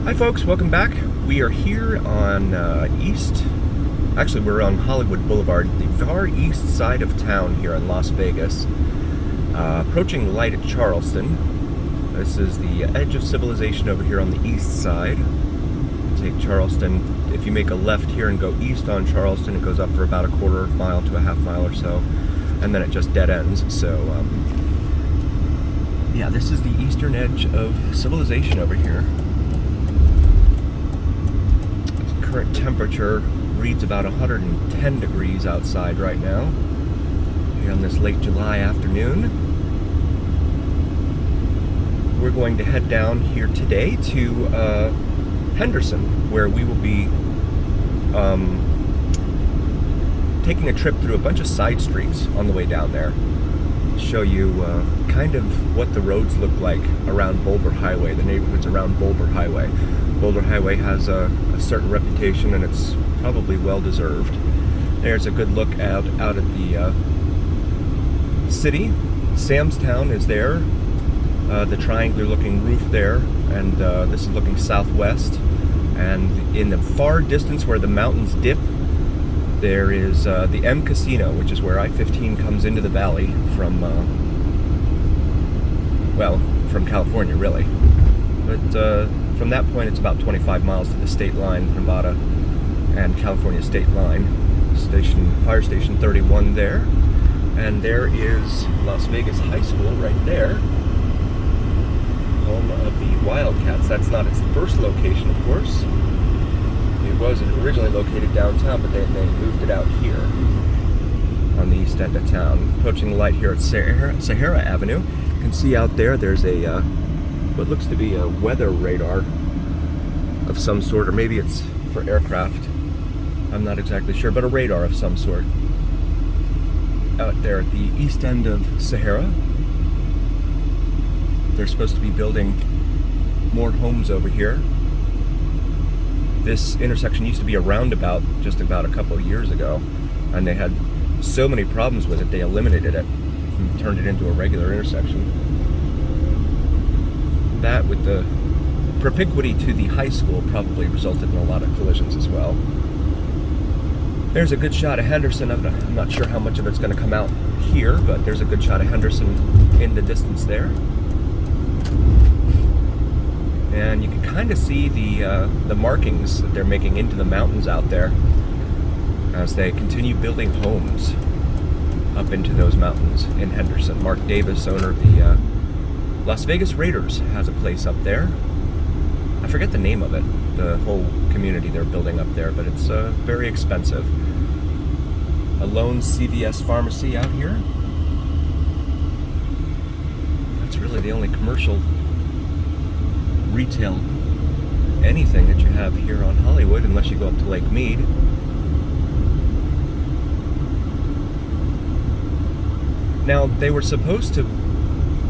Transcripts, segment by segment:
Hi folks, welcome back. We are here on we're on Hollywood Boulevard, the far east side of town here in Las Vegas, approaching the light at Charleston. This is the edge of civilization over here on the east side. Take Charleston, if you make a left here and go east on Charleston, it goes up for about a quarter mile to a half mile or so, and then it just dead ends. So yeah, this is the eastern edge of civilization over here. Current temperature reads about 110 degrees outside right now, here on this late July afternoon. We're going to head down here today to Henderson, where we will be taking a trip through a bunch of side streets on the way down there. Show you kind of what the roads look like around Boulder Highway, the neighborhoods around Boulder Highway. Boulder Highway has a certain reputation, and it's probably well deserved. There's a good look out at the city. Samstown is there, the triangular looking roof there, and this is looking southwest. And in the far distance where the mountains dip, there is the M Casino, which is where I-15 comes into the valley from, from California really. But from that point, it's about 25 miles to the state line, Nevada and California state line. Fire Station 31 there. And there is Las Vegas High School right there, home of the Wildcats. That's not its first location, of course. It was originally located downtown, but they moved it out here on the east end of town. Approaching the light here at Sahara Avenue. You can see out there, there's a what looks to be a weather radar of some sort, or maybe it's for aircraft. I'm not exactly sure, but a radar of some sort out there at the east end of Sahara. They're supposed to be building more homes over here. This intersection used to be a roundabout just about a couple of years ago, and they had so many problems with it, they eliminated it and turned it into a regular intersection. That, with the propinquity to the high school, probably resulted in a lot of collisions as well. There's a good shot of Henderson. I'm not sure how much of it's going to come out here, but there's a good shot of Henderson in the distance there. And you can kind of see the markings that they're making into the mountains out there as they continue building homes up into those mountains in Henderson. Mark Davis, owner of the Las Vegas Raiders, has a place up there. I forget the name of it, the whole community they're building up there, but it's very expensive. A lone CVS pharmacy out here. That's really the only commercial retail anything that you have here on Hollywood, unless you go up to Lake Mead. Now, they were supposed to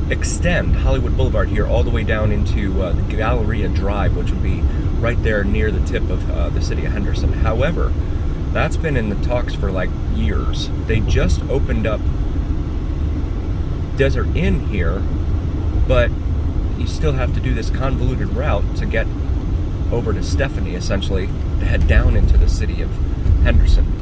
extend Hollywood Boulevard here all the way down into the Galleria Drive, which would be right there near the tip of the city of Henderson. However, that's been in the talks for like years. They just opened up Desert Inn here, but you still have to do this convoluted route to get over to Stephanie, essentially, to head down into the city of Henderson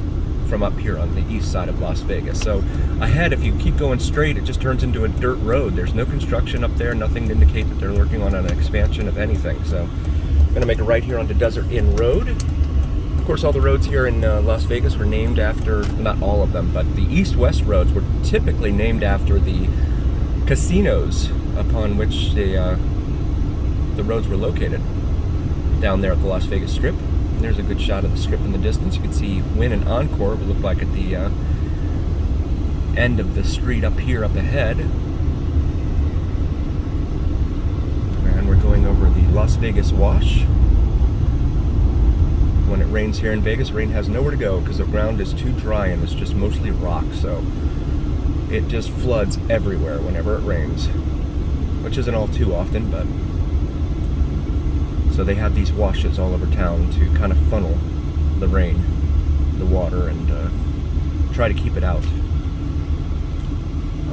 from up here on the east side of Las Vegas. So ahead, if you keep going straight, it just turns into a dirt road. There's no construction up there, nothing to indicate that they're working on an expansion of anything. So I'm going to make a right here onto Desert Inn Road. Of course, all the roads here in Las Vegas were named after, not all of them, but the east-west roads were typically named after the casinos upon which the roads were located down there at the Las Vegas Strip. And there's a good shot of the Strip in the distance. You can see Wynn and Encore would look like at the end of the street up here up ahead. And we're going over the Las Vegas Wash. When it rains here in Vegas, rain has nowhere to go because the ground is too dry and it's just mostly rock, so it just floods everywhere whenever it rains, which isn't all too often, but so they have these washes all over town to kind of funnel the rain, the water, and try to keep it out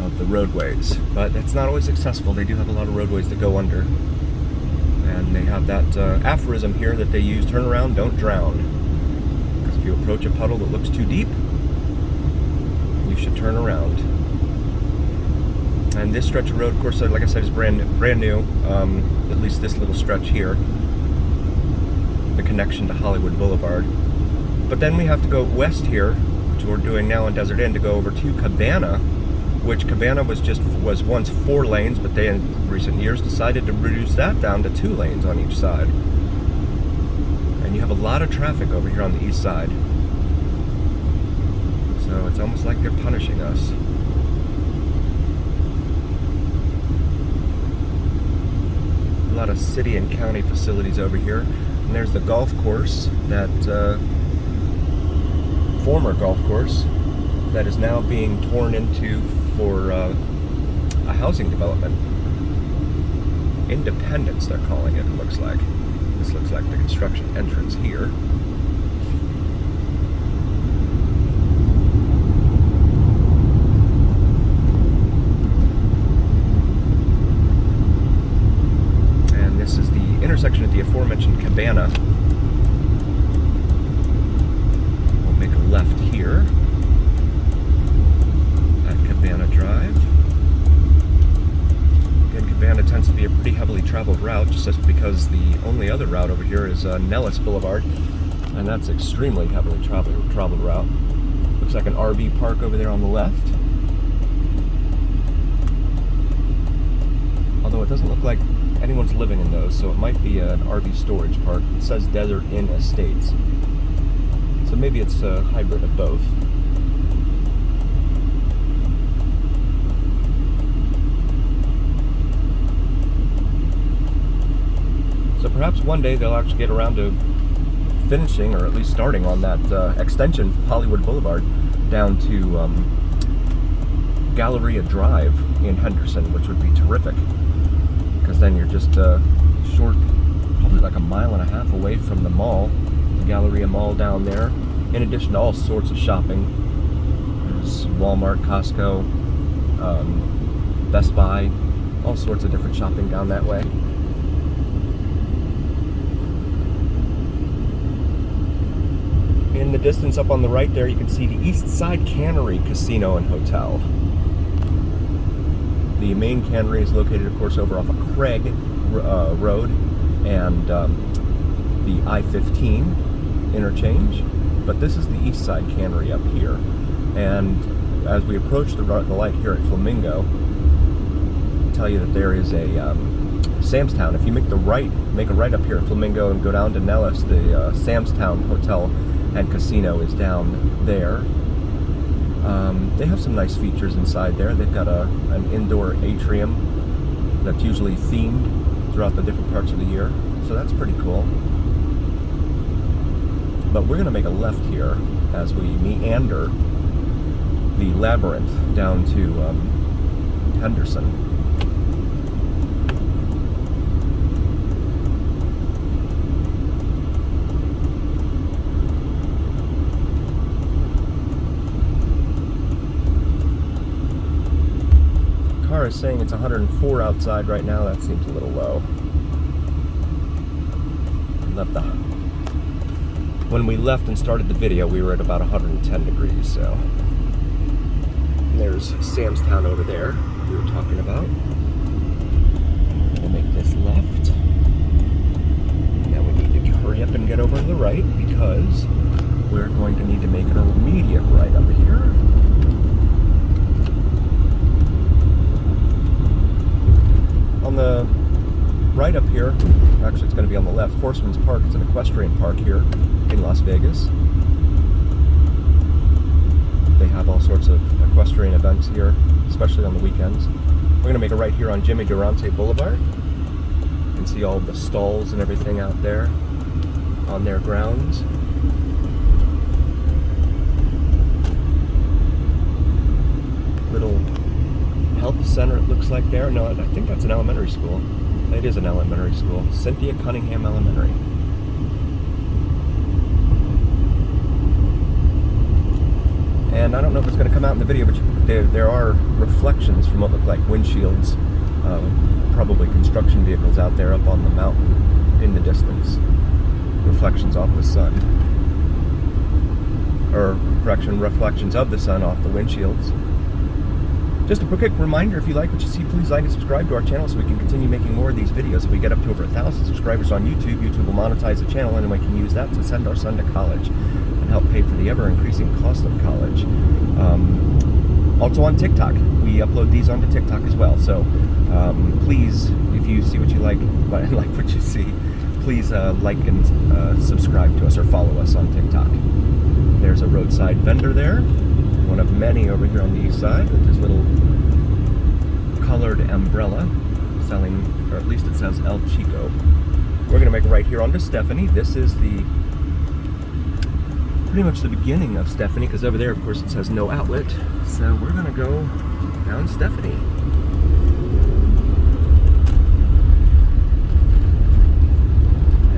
of the roadways. But that's not always successful. They do have a lot of roadways that go under, and they have have that aphorism here that they use, turn around, don't drown. Because if you approach a puddle that looks too deep, you should turn around. And this stretch of road, of course, like I said, is brand new. At least this little stretch here, the connection to Hollywood Boulevard. But then we have to go west here, which we're doing now on Desert Inn, to go over to Cabana, which Cabana was once 4 lanes, but they in recent years decided to reduce that down to 2 lanes on each side. And you have a lot of traffic over here on the east side. So it's almost like they're punishing us. A lot of city and county facilities over here. And there's the golf course, that former golf course that is now being torn into for a housing development. Independence, they're calling it, looks like. This looks like the construction entrance here. Intersection at the aforementioned Cabana. We'll make a left here at Cabana Drive. Again, Cabana tends to be a pretty heavily traveled route, just because the only other route over here is Nellis Boulevard, and that's extremely heavily traveled route. Looks like an RV park over there on the left. Although it doesn't look like anyone's living in those, so it might be an RV storage park. It says Desert Inn Estates, so maybe it's a hybrid of both. So perhaps one day they'll actually get around to finishing, or at least starting on that extension of Hollywood Boulevard down to Galleria Drive in Henderson, which would be terrific. Because then you're just short, probably like 1.5 miles away from the mall, the Galleria Mall down there, in addition to all sorts of shopping. There's Walmart, Costco, Best Buy, all sorts of different shopping down that way. In the distance up on the right there, you can see the East Side Cannery Casino and Hotel. The main cannery is located, of course, over off of Craig Road and the I-15 interchange. But this is the East Side Cannery up here. And as we approach the light here at Flamingo, I'll tell you that there is a Sam's Town. If you make a right up here at Flamingo and go down to Nellis, the Sam's Town Hotel and Casino is down there. They have some nice features inside there. They've got an indoor atrium that's usually themed throughout the different parts of the year, so that's pretty cool. But we're going to make a left here as we meander the labyrinth down to Henderson. Car is saying it's 104 outside right now. That seems a little low. When we left and started the video, we were at about 110 degrees, so. And there's Sam's Town over there we were talking about. We'll make this left. Now we need to hurry up and get over to the right, because we're going to need to make an immediate right over here. On the right up here, actually it's going to be on the left, Horseman's Park. It's an equestrian park here in Las Vegas. They have all sorts of equestrian events here, especially on the weekends. We're going to make a right here on Jimmy Durante Boulevard. You can see all the stalls and everything out there on their grounds. Little health center, it looks like there. No, I think that's an elementary school. It is an elementary school. Cynthia Cunningham Elementary. And I don't know if it's going to come out in the video, but there are reflections from what look like windshields, probably construction vehicles out there up on the mountain in the sun. Or, correction, reflections of the sun off the windshields. Just a quick reminder, if you like what you see, please like and subscribe to our channel so we can continue making more of these videos. If we get up to over 1,000 subscribers on YouTube, YouTube will monetize the channel and we can use that to send our son to college and help pay for the ever-increasing cost of college. Also on TikTok. We upload these onto TikTok as well. So please, if you see what you like and like what you see, please like and subscribe to us or follow us on TikTok. There's a roadside vendor there, one of many over here on the east side with his little colored umbrella selling, or at least it says El Chico. We're going to make a right here onto Stephanie. This is pretty much the beginning of Stephanie, because over there, of course, it says no outlet. So we're going to go down Stephanie.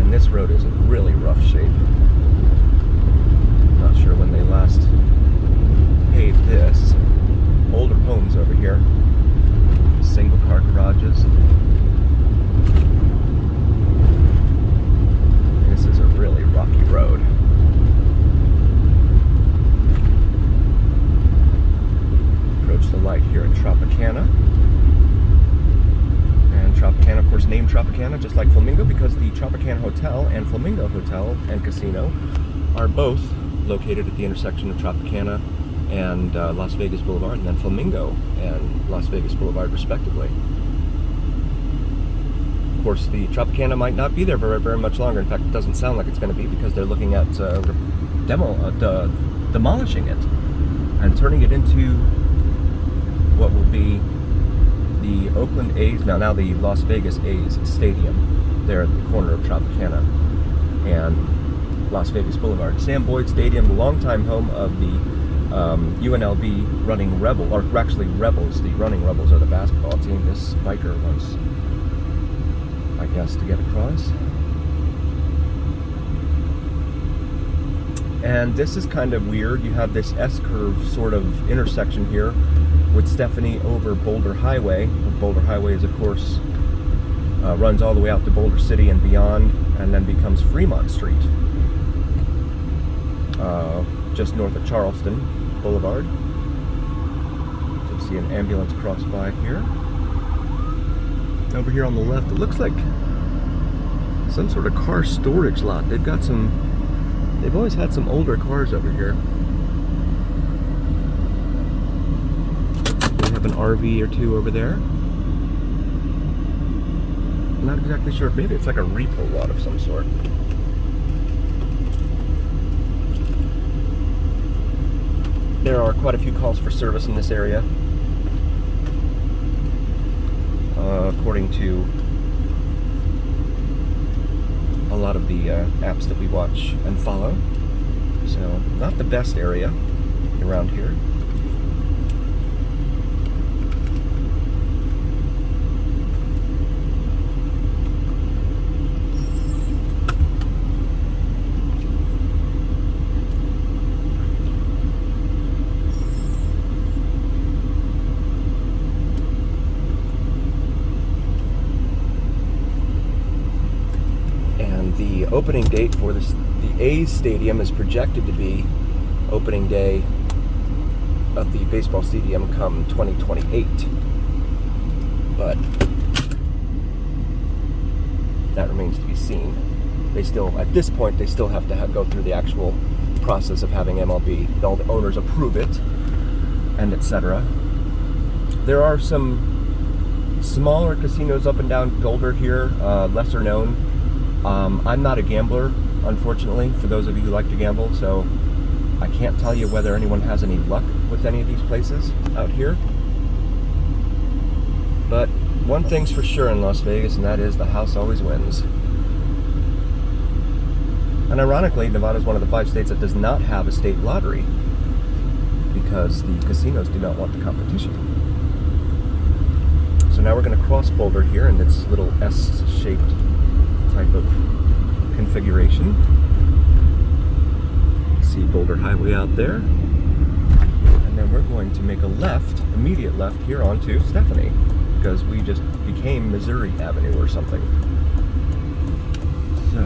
And this road is in really rough shape. Not sure when they last paved this. Older homes over here. Single car garages. This is a really rocky road. Approach the light here at Tropicana. And Tropicana, of course, named Tropicana just like Flamingo because the Tropicana Hotel and Flamingo Hotel and Casino are both located at the intersection of Tropicana and Las Vegas Boulevard, and then Flamingo and Las Vegas Boulevard, respectively. Of course, the Tropicana might not be there very, very much longer. In fact, it doesn't sound like it's going to be because they're looking at demolishing it and turning it into what will be the Oakland A's, now the Las Vegas A's Stadium, there at the corner of Tropicana and Las Vegas Boulevard. Sam Boyd Stadium, the longtime home of the UNLV running Rebel, or actually Rebels. The running Rebels are the basketball team. This biker wants, I guess, to get across. And this is kind of weird. You have this S-curve sort of intersection here with Stephanie over Boulder Highway. Boulder Highway is, of course, runs all the way out to Boulder City and beyond, and then becomes Fremont Street. Just north of Charleston Boulevard. So you see an ambulance cross by here. Over here on the left, it looks like some sort of car storage lot. They've always had some older cars over here. They have an RV or two over there. I'm not exactly sure. Maybe it's like a repo lot of some sort. There are quite a few calls for service in this area, according to a lot of the apps that we watch and follow. So, not the best area around here. The opening date for the A's Stadium is projected to be opening day of the baseball stadium come 2028. But that remains to be seen. They still, at this point, they still have to go through the actual process of having MLB, all the owners approve it, and etc. There are some smaller casinos up and down Boulder here, lesser known. I'm not a gambler, unfortunately, for those of you who like to gamble, so I can't tell you whether anyone has any luck with any of these places out here. But one thing's for sure in Las Vegas, and that is the house always wins. And ironically, Nevada is one of the 5 states that does not have a state lottery because the casinos do not want the competition. So now we're going to cross Boulder here in this little S-shaped type of configuration. See Boulder Highway out there. And then we're going to make a left, immediate left here onto Stephanie, because we just became Missouri Avenue or something. So,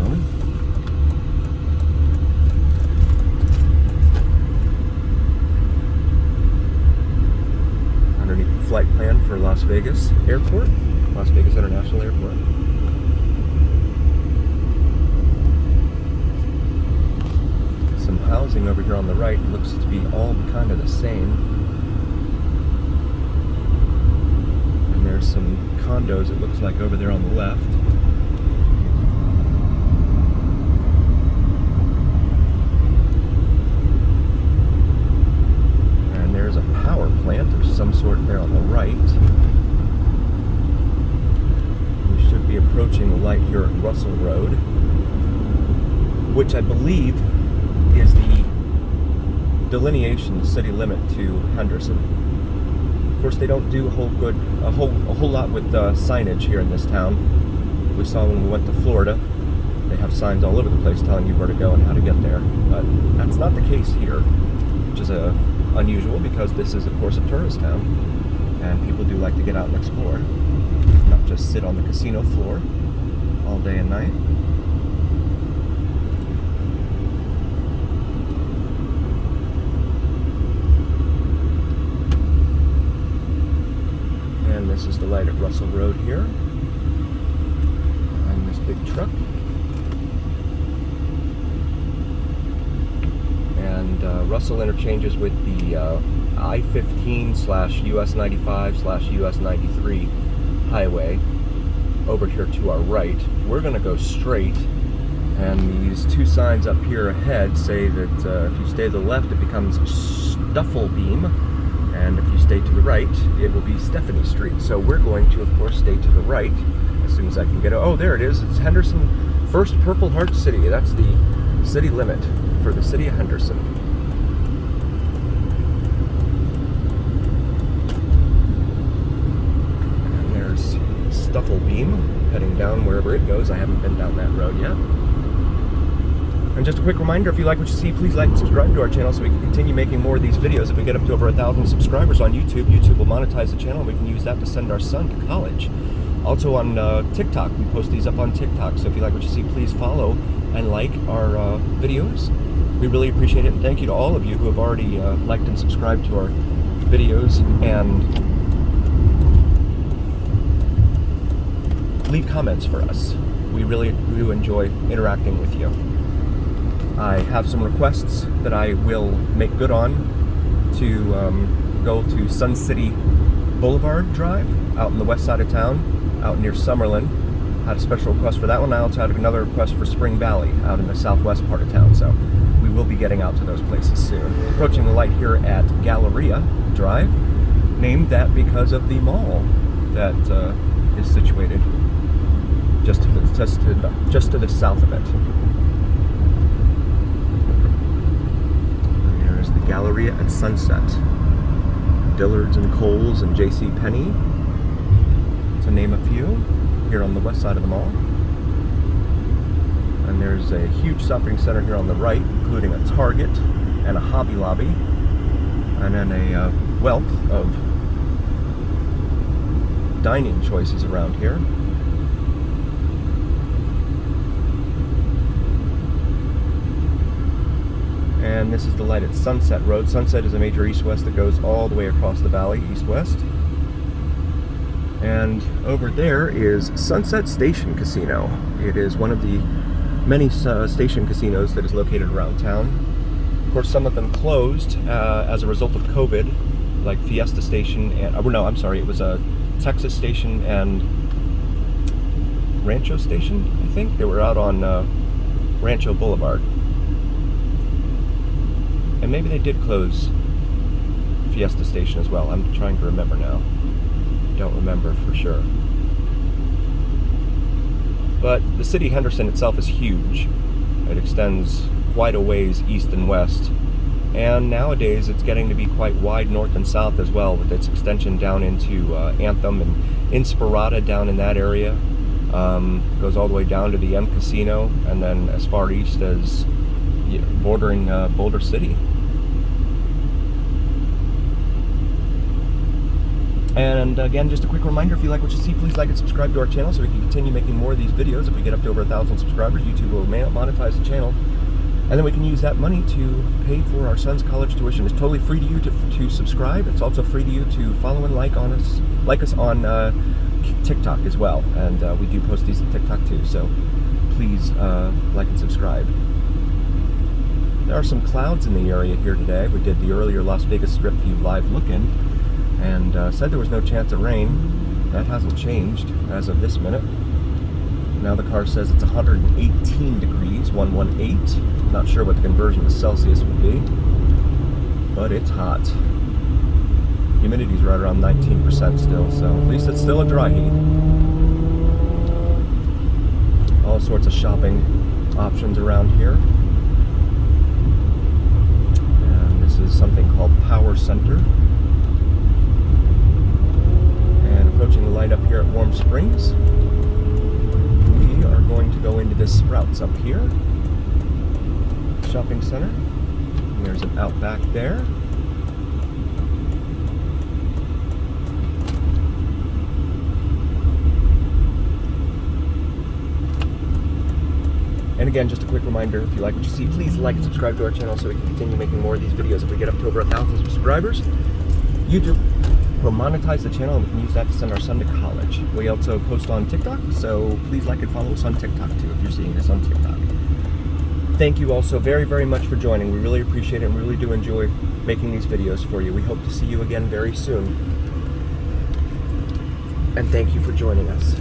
Vegas Airport, Las Vegas International Airport. Some housing over here on the right looks to be all kind of the same. And there's some condos, it looks like, over there on the left. And there's a power plant of some sort there on the right. We should be approaching the light here at Russell Road, which I believe is the delineation, the city limit to Henderson. Of course, they don't do a whole lot with signage here in this town. We saw when we went to Florida, they have signs all over the place telling you where to go and how to get there. But that's not the case here, which is unusual because this is, of course, a tourist town, and people do like to get out and explore, not just sit on the casino floor all day and night. And this is the light at Russell Road here. And this big truck. And Russell interchanges with the I-15/US 95/US 93 highway over here to our right. We're going to go straight, and these two signs up here ahead say that if you stay to the left, it becomes Stufflebeam, and if you stay to the right, it will be Stephanie Street. So we're going to, of course, stay to the right as soon as I can get it. Oh, there it is. It's Henderson, First Purple Heart City. That's the city limit for the city of Henderson. And there's Stufflebeam heading down wherever it goes. I haven't been down that road yet. And just a quick reminder, if you like what you see, please like and subscribe to our channel so we can continue making more of these videos. If we get up to over 1,000 subscribers on YouTube, YouTube will monetize the channel, and we can use that to send our son to college. Also on TikTok, we post these up on TikTok, so if you like what you see, please follow and like our videos. We really appreciate it, and thank you to all of you who have already liked and subscribed to our videos, and leave comments for us. We really do enjoy interacting with you. I have some requests that I will make good on to go to Sun City Boulevard Drive out in the west side of town, out near Summerlin. I had a special request for that one. I also had another request for Spring Valley out in the southwest part of town, so we will be getting out to those places soon. Approaching the light here at Galleria Drive, named that because of the mall that is situated just to the south of it. Galleria at Sunset. Dillard's and Kohl's and J.C. Penney, to name a few, here on the west side of the mall. And there's a huge shopping center here on the right, including a Target and a Hobby Lobby, and then a wealth of dining choices around here. And this is the light at Sunset Road. Sunset is a major east-west that goes all the way across the valley, east-west. And over there is Sunset Station Casino. It is one of the many station casinos that is located around town. Of course, some of them closed as a result of COVID, like Fiesta Station, and, no, I'm sorry, it was a Texas Station and Rancho Station, I think. They were out on Rancho Boulevard. And maybe they did close Fiesta Station as well. I'm trying to remember now. Don't remember for sure. But the city of Henderson itself is huge. It extends quite a ways east and west. And nowadays it's getting to be quite wide north and south as well, with its extension down into Anthem and Inspirata down in that area. Goes all the way down to the M Casino, and then as far east as bordering Boulder City. And again, just a quick reminder, if you like what you see, please like and subscribe to our channel so we can continue making more of these videos. If we get up to over 1,000 subscribers, YouTube will monetize the channel. And then we can use that money to pay for our son's college tuition. It's totally free to you to subscribe. It's also free to you to follow and like us on TikTok as well. And we do post these on TikTok too, so please like and subscribe. There are some clouds in the area here today. We did the earlier Las Vegas Strip View live look-in and said there was no chance of rain. That hasn't changed as of this minute. Now the car says it's 118 degrees, 118. Not sure what the conversion to Celsius would be, but it's hot. Humidity's right around 19% still, so at least it's still a dry heat. All sorts of shopping options around here. And this is something called Power Center. And approaching the light up here at Warm Springs. We are going to go into this Sprouts up here. Shopping center. And there's an Outback there. And again, just a quick reminder, if you like what you see, please like and subscribe to our channel so we can continue making more of these videos. If we get up to over 1,000 subscribers, YouTube will monetize the channel and we can use that to send our son to college. We also post on TikTok, so please like and follow us on TikTok too if you're seeing this on TikTok. Thank you all so very, very much for joining. We really appreciate it and we really do enjoy making these videos for you. We hope to see you again very soon. And thank you for joining us.